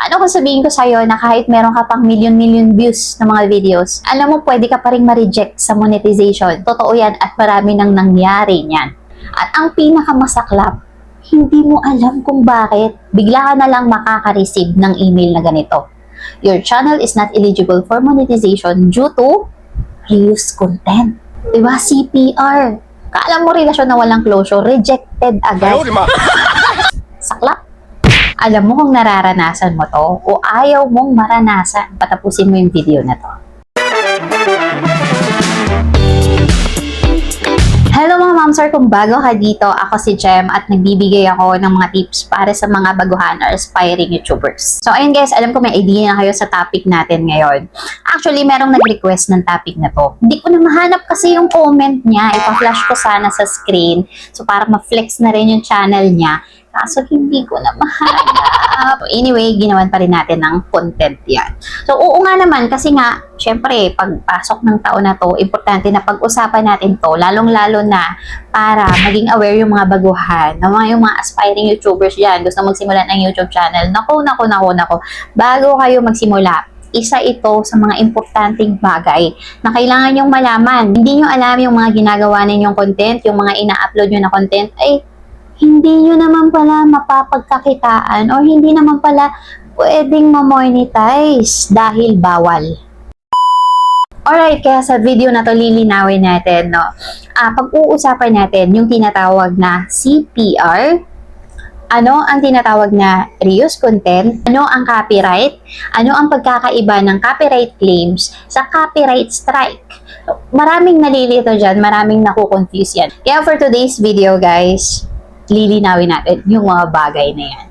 Paano kung sabihin ko sa'yo na kahit meron ka pang million views ng mga videos, alam mo pwede ka pa rin ma-reject sa monetization. Totoo yan at marami nang nangyari niyan. At ang pinakamasaklap, hindi mo alam kung bakit bigla ka na lang makaka-receive ng email na ganito. Your channel is not eligible for monetization due to reuse content. Diba? CPR. Kaalam mo relasyon na walang closure, rejected agad. Saklap. Alam mo kung nararanasan mo to o ayaw mong maranasan, patapusin mo yung video na to. Hello mga mamsar, kung bago ka dito, ako si Jem at nagbibigay ako ng mga tips para sa mga baguhan or aspiring YouTubers. So ayun guys, alam ko may idea na kayo sa topic natin ngayon. Actually, merong nag-request ng topic na to. Hindi ko na mahanap kasi yung comment niya. Ipa-flash ko sana sa screen. So para ma-flex na rin yung channel niya. Kaso hindi ko na mahanap. Anyway, ginawan pa rin natin ng content yan. So, oo nga naman, kasi nga, syempre, pagpasok ng taon na to, importante na pag-usapan natin to, lalong-lalo na para maging aware yung mga baguhan, yung mga aspiring YouTubers dyan, gusto magsimula ng YouTube channel. Naku. Bago kayo magsimula, isa ito sa mga importanteng bagay na kailangan nyong malaman. Hindi nyo alam yung mga ginagawa ninyong content, yung mga ina-upload nyo na content, ay hindi nyo naman pala mapapagkakitaan o hindi naman pala pwedeng ma-monetize dahil bawal. Alright, kaya sa video na to lilinawin natin, no? Pag-uusapan natin yung tinatawag na CPR, ano ang tinatawag na reuse content, ano ang copyright, ano ang pagkakaiba ng copyright claims sa copyright strike. Maraming nalilito dyan, maraming nakukonfuse yan. Kaya for today's video guys, lilinawin natin yung mga bagay na yan.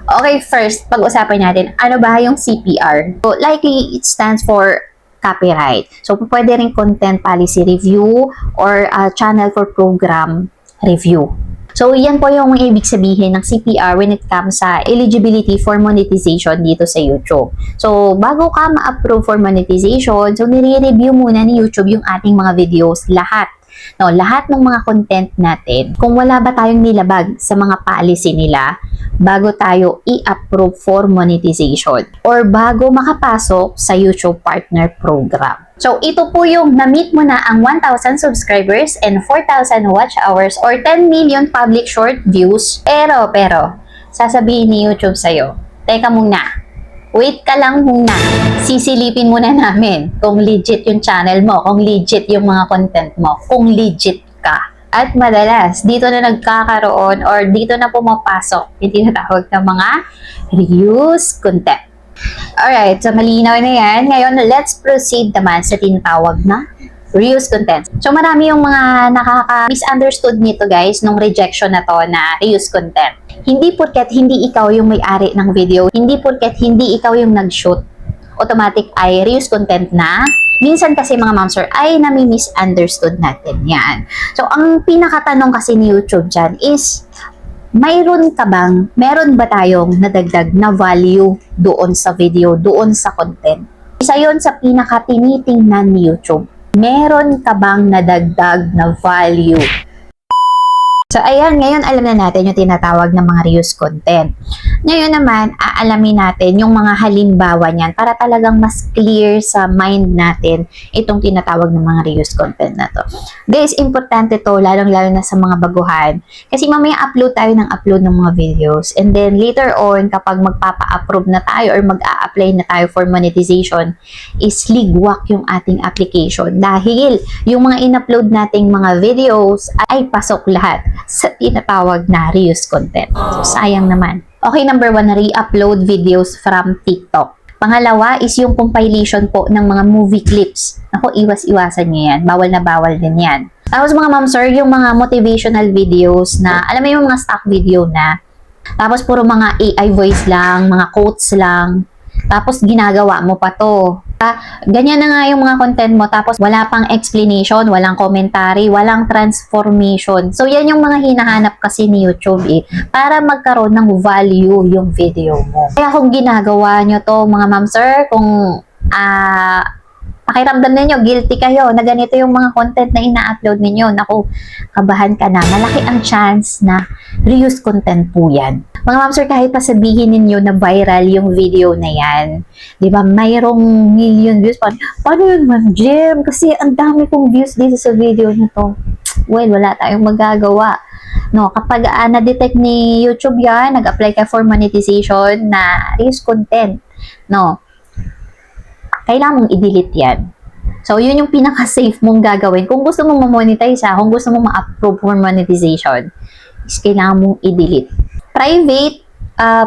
Okay, first, pag-usapan natin, ano ba yung CPR? So, likely, it stands for copyright. So, pwede rin content policy review or channel for program review. So, yan po yung ibig sabihin ng CPR when it comes sa eligibility for monetization dito sa YouTube. So, bago ka ma-approve for monetization, so nire-review muna ni YouTube yung ating mga videos lahat. No, lahat ng mga content natin, kung wala ba tayong nilabag sa mga policy nila bago tayo i-approve for monetization or bago makapasok sa YouTube Partner Program. So, ito po yung na-meet mo na ang 1,000 subscribers and 4,000 watch hours or 10 million public short views. Pero, sasabihin ni YouTube sa'yo, teka muna, wait ka lang muna. Sisilipin muna namin kung legit yung channel mo, kung legit yung mga content mo, kung legit ka. At madalas, dito na nagkakaroon or dito na pumapasok yung tinatawag na mga reuse content. Alright, so malinaw na yan. Ngayon, let's proceed naman sa tinatawag na reuse content. So marami yung mga nakaka-misunderstood nito guys nung rejection na to na reuse content. Hindi porket hindi ikaw yung may-ari ng video, hindi porket hindi ikaw yung nag-shoot, automatic ay reuse content na. Minsan kasi mga mamsir ay nami-misunderstood natin yan. So ang pinakatanong kasi ni YouTube dyan is, meron ba tayong nadagdag na value doon sa video, doon sa content? Isa yon sa pinaka-tinitingnan ni YouTube. Meron ka bang nadagdag na value? So, ayan, ngayon alam na natin yung tinatawag na mga reuse content. Ngayon naman, aalamin natin yung mga halimbawa niyan para talagang mas clear sa mind natin itong tinatawag ng mga reuse content na to. Guys, importante to, lalong-lalo na sa mga baguhan. Kasi mamaya upload tayo ng upload ng mga videos. And then later on, kapag magpapa-approve na tayo or mag-a-apply na tayo for monetization, is ligwak yung ating application. Dahil yung mga in-upload nating mga videos ay pasok lahat sa tinatawag na reuse content. So, sayang naman. Okay, number 1, re-upload videos from TikTok. Pangalawa is yung compilation po ng mga movie clips. Ako, iwas-iwasan nyo yan. Bawal na bawal din yan. Tapos mga ma'am sir, yung mga motivational videos na, alam mo yung mga stock video na, tapos puro mga AI voice lang, mga quotes lang, tapos ginagawa mo pa to. Ganyan na nga yung mga content mo, tapos wala pang explanation, walang commentary, walang transformation. So, yan yung mga hinahanap kasi ni YouTube para magkaroon ng value yung video mo. Kaya kung ginagawa nyo to mga ma'am sir, kung Pakiramdam ninyo, guilty kayo na ganito yung mga content na ina-upload ninyo. Naku, kabahan ka na. Malaki ang chance na reuse content po yan. Mga ma'am sir, kahit pa sabihin ninyo na viral yung video na yan, di ba, mayroong million views. Paano yun, Ma'am Jem? Kasi ang dami kong views dito sa video na to. Well, wala tayong magagawa. No, kapag na-detect ni YouTube yan, nag-apply ka for monetization na reuse content, no, kailangan mong i-delete yan. So, yun yung pinaka-safe mong gagawin. Kung gusto mong ma-monetize, kung gusto mong ma-approve for monetization, is kailangan mong i-delete. Private,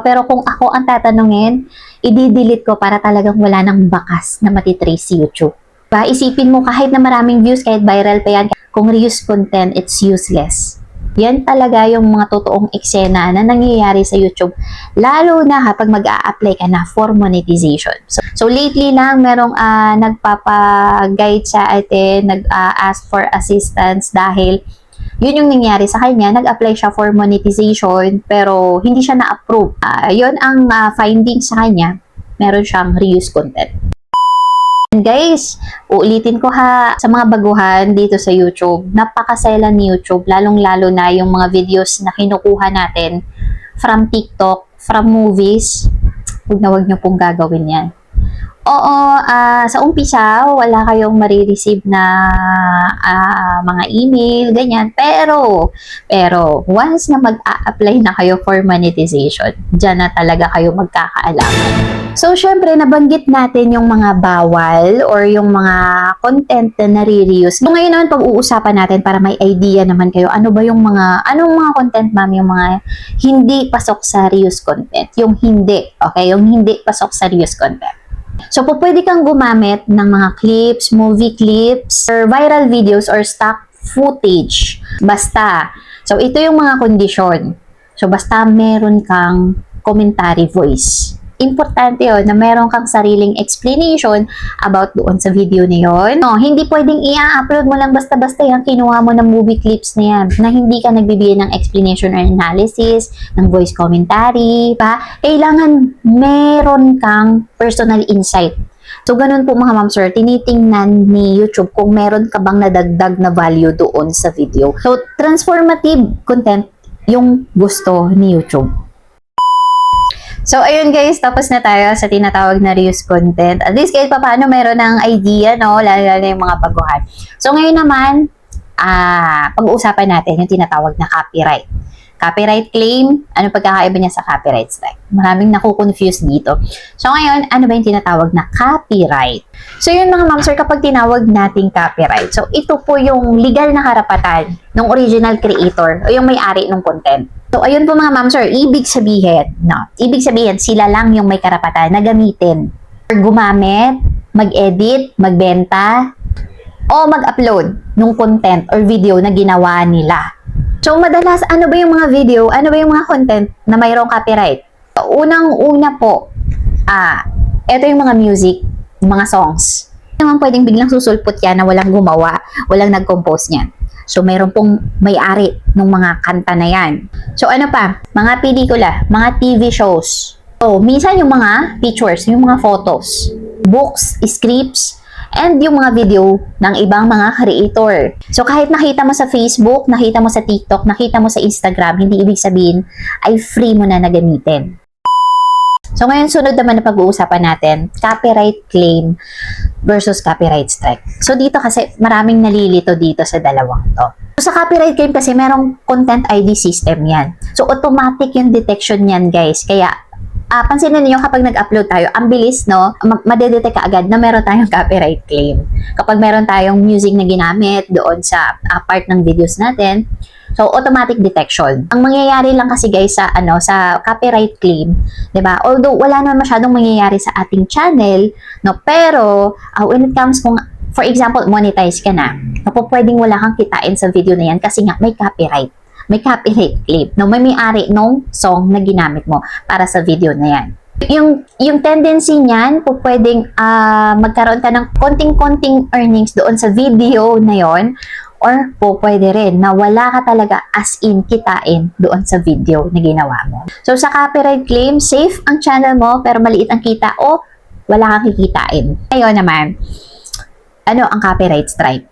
pero kung ako ang tatanungin, i-delete ko para talagang wala nang bakas na matitrace si YouTube. Isipin mo, kahit na maraming views, kahit viral pa yan, kung reuse content, it's useless. Yan talaga yung mga totoong eksena na nangyayari sa YouTube, lalo na kapag mag-a-apply ka na for monetization. So lately lang, merong nagpapa-guide sa atin, nag-ask for assistance dahil yun yung nangyari sa kanya, nag-apply siya for monetization pero hindi siya na-approve. Yun ang findings sa kanya, meron siyang reuse content. And guys, uulitin ko ha, sa mga baguhan dito sa YouTube, napakasela ni YouTube, lalong-lalo na yung mga videos na kinukuha natin from TikTok, from movies. Huwag niyo pong gagawin yan. Oo, sa umpisa, wala kayong marireceive na mga email, ganyan. Pero, once na mag-a-apply na kayo for monetization, dyan na talaga kayo magkakaalaman. So, syempre, nabanggit natin yung mga bawal or yung mga content na nare-reuse. So, ngayon naman, pag-uusapan natin para may idea naman kayo, anong mga content, ma'am, yung mga hindi pasok sa reuse content. Yung hindi, okay? Yung hindi pasok sa reuse content. So, pwede kang gumamit ng mga clips, movie clips, or viral videos, or stock footage. Basta. So, ito yung mga kondisyon. So, basta meron kang commentary voice. Importante yun na meron kang sariling explanation about doon sa video na yun. No, hindi pwedeng i-upload mo lang basta-basta yung kinuha mo ng movie clips na yan na hindi ka nagbibigay ng explanation or analysis, ng voice commentary, pa. Kailangan meron kang personal insight. So, ganun po mga ma'am sir, tinitingnan ni YouTube kung meron ka bang nadagdag na value doon sa video. So, transformative content yung gusto ni YouTube. So, ayun guys, tapos na tayo sa tinatawag na reuse content. At least kahit pa paano meron ng idea, no? Lalo yung mga baguhan. So, ngayon naman, pag-uusapan natin yung tinatawag na copyright. Copyright claim, ano pagkakaiba niya sa copyright strike? Maraming naku-confuse dito. So, ngayon, ano ba yung tinatawag na copyright? So, yun mga ma'am sir, kapag tinawag nating copyright, so ito po yung legal na karapatan ng original creator o yung may-ari ng content. So, ayun po mga ma'am sir, ibig sabihin, sila lang yung may karapatan na gamitin or gumamit, mag-edit, magbenta, o mag-upload ng content or video na ginawa nila. So, madalas, ano ba yung mga video, ano ba yung mga content na mayroong copyright? So, unang-una po, ito yung mga music, mga songs. Hindi naman pwedeng biglang susulpot yan na walang gumawa, walang nag-compose niyan. So, mayroon pong may-ari ng mga kanta na yan. So, ano pa? Mga pelikula, mga TV shows. So, minsan yung mga pictures, yung mga photos, books, scripts, and yung mga video ng ibang mga creator. So, kahit nakita mo sa Facebook, nakita mo sa TikTok, nakita mo sa Instagram, hindi ibig sabihin ay free mo na nagamitin. So, ngayon, sunod naman na pag-uusapan natin, copyright claim versus copyright strike. So, dito kasi maraming nalilito dito sa dalawang to. So, sa copyright claim kasi merong content ID system yan. So, automatic yung detection yan, guys. Kaya, pansinin niyo kapag nag-upload tayo, ang bilis, no? Madedetect ka agad na meron tayong copyright claim. Kapag meron tayong music na ginamit doon sa part ng videos natin, so, automatic detection. Ang mangyayari lang kasi guys sa sa copyright claim, 'di ba? Although wala naman masyadong mangyayari sa ating channel, no, pero when it comes kung for example, monetize ka na, pwedeng wala kang kitain sa video na yan kasi nga may copyright. May copyright claim, no, may may-ari nung song na ginamit mo para sa video na yan. Yung tendency niyan, pwedeng magkaroon ka ng konting-konting earnings doon sa video na yon. Or pwede rin na wala ka talaga as in kitain doon sa video na ginawa mo. So, sa copyright claim, safe ang channel mo pero maliit ang kita o wala kang kikitain. Ngayon naman, Ano ang copyright strike?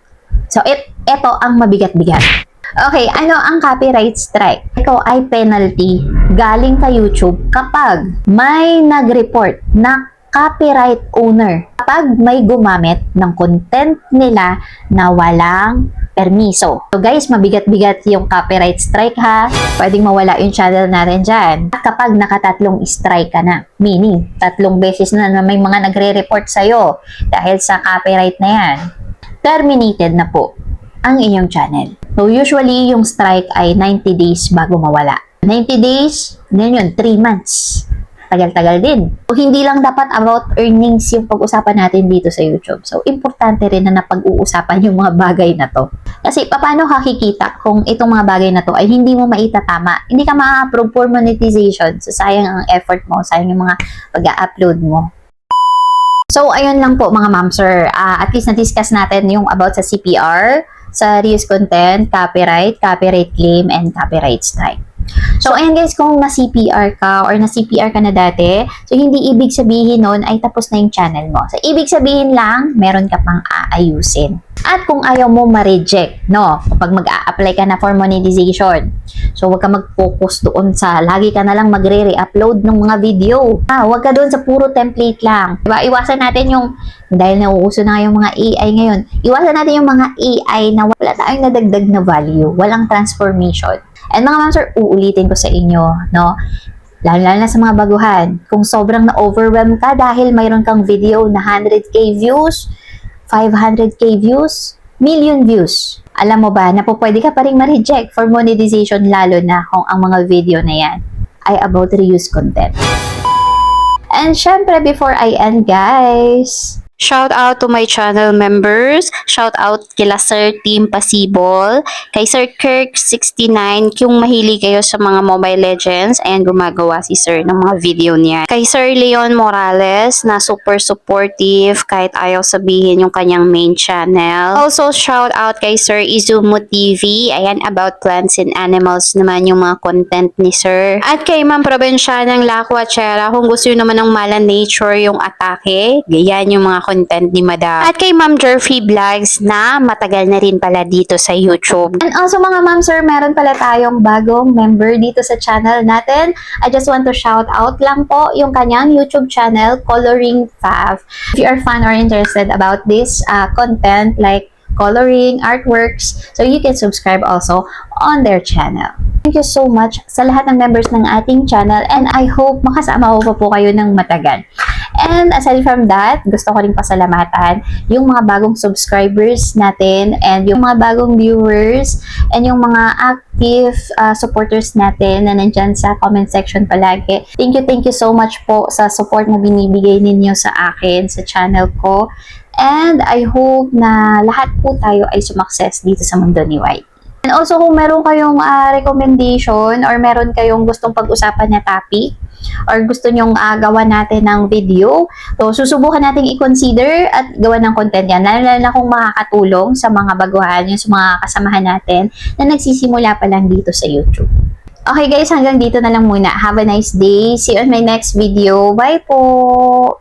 So, ito ang mabigat-bigat. Okay, ano ang copyright strike? Ito ay penalty galing kay YouTube kapag may nag-report na copyright owner. Kapag may gumamit ng content nila na walang permiso. So guys, mabigat-bigat yung copyright strike ha. Pwedeng mawala yung channel natin dyan. At kapag nakatatlong strike ka na, meaning, 3 beses na may mga nagre-report sa'yo dahil sa copyright na yan, terminated na po ang inyong channel. So usually, yung strike ay 90 days bago mawala. 90 days, yun, 3 months. Tagal-tagal din. So, hindi lang dapat about earnings yung pag-usapan natin dito sa YouTube. So, importante rin na napag-uusapan yung mga bagay na to. Kasi, paano kakikita kung itong mga bagay na to ay hindi mo maitatama? Hindi ka ma-approve for monetization. So, sayang ang effort mo. Sayang yung mga pag-upload mo. So, ayun lang po mga ma'am, sir. At least na-discuss natin yung about sa CPR, sa reuse content, copyright claim, and copyright strike. So, ayan guys, kung na-CPR ka or na-CPR ka na dati, so hindi ibig sabihin nun ay tapos na yung channel mo. So, ibig sabihin lang, meron ka pang aayusin. At kung ayaw mo ma-reject, no, kapag mag-a-apply ka na for monetization, so huwag ka mag-focus doon sa lagi ka na lang magre-re-upload ng mga video. Huwag ka doon sa puro template lang. Diba? Iwasan natin yung, dahil nauuso na yung mga AI ngayon, iwasan natin yung mga AI na wala tayong nadagdag na value, walang transformation. And mga ma'am sir, uulitin ko sa inyo, no? Lalo na sa mga baguhan. Kung sobrang na-overwhelm ka dahil mayroon kang video na 100k views, 500k views, million views. Alam mo ba na pwede ka pa rin ma-reject for monetization lalo na kung ang mga video na yan ay about reuse content. And syempre, before I end guys, shout out to my channel members. Shout out kila Sir Team Pasibol, kay Sir Kirk69, kung mahilig kayo sa mga Mobile Legends, ayan gumagawa si Sir ng mga video niya. Kay Sir Leon Morales na super supportive kahit ayaw sabihin yung kanyang main channel. Also shout out kay Sir Izumo TV, ayan about plants and animals naman yung mga content ni Sir. At kay Ma'am Provinciana ng Lacuachera, kung gusto nyo naman ng mala nature yung atake, ganyan yung mga content ni Madam. At kay Ma'am Jerfy Vlogs na matagal na rin pala dito sa YouTube. And also mga ma'am sir, meron pala tayong bagong member dito sa channel natin. I just want to shout out lang po yung kanyang YouTube channel, Coloring Fav. If you are fan or interested about this content like coloring, artworks, so you can subscribe also on their channel. Thank you so much sa lahat ng members ng ating channel and I hope makasama ko pa po kayo ng matagal. And aside from that, gusto ko rin pasalamatan yung mga bagong subscribers natin and yung mga bagong viewers and yung mga active supporters natin na nandyan sa comment section palagi. Thank you so much po sa support na binibigay ninyo sa akin, sa channel ko. And I hope na lahat po tayo ay sumakses dito sa mundo ni White. And also kung meron kayong recommendation or meron kayong gustong pag-usapan na topic or gusto nyong gawa natin ng video, so susubukan natin i-consider at gawa ng content yan. Lalo na kung makakatulong sa mga baguhan, yung sa mga kasamahan natin na nagsisimula pa lang dito sa YouTube. Okay guys, hanggang dito na lang muna. Have a nice day. See you on my next video. Bye po!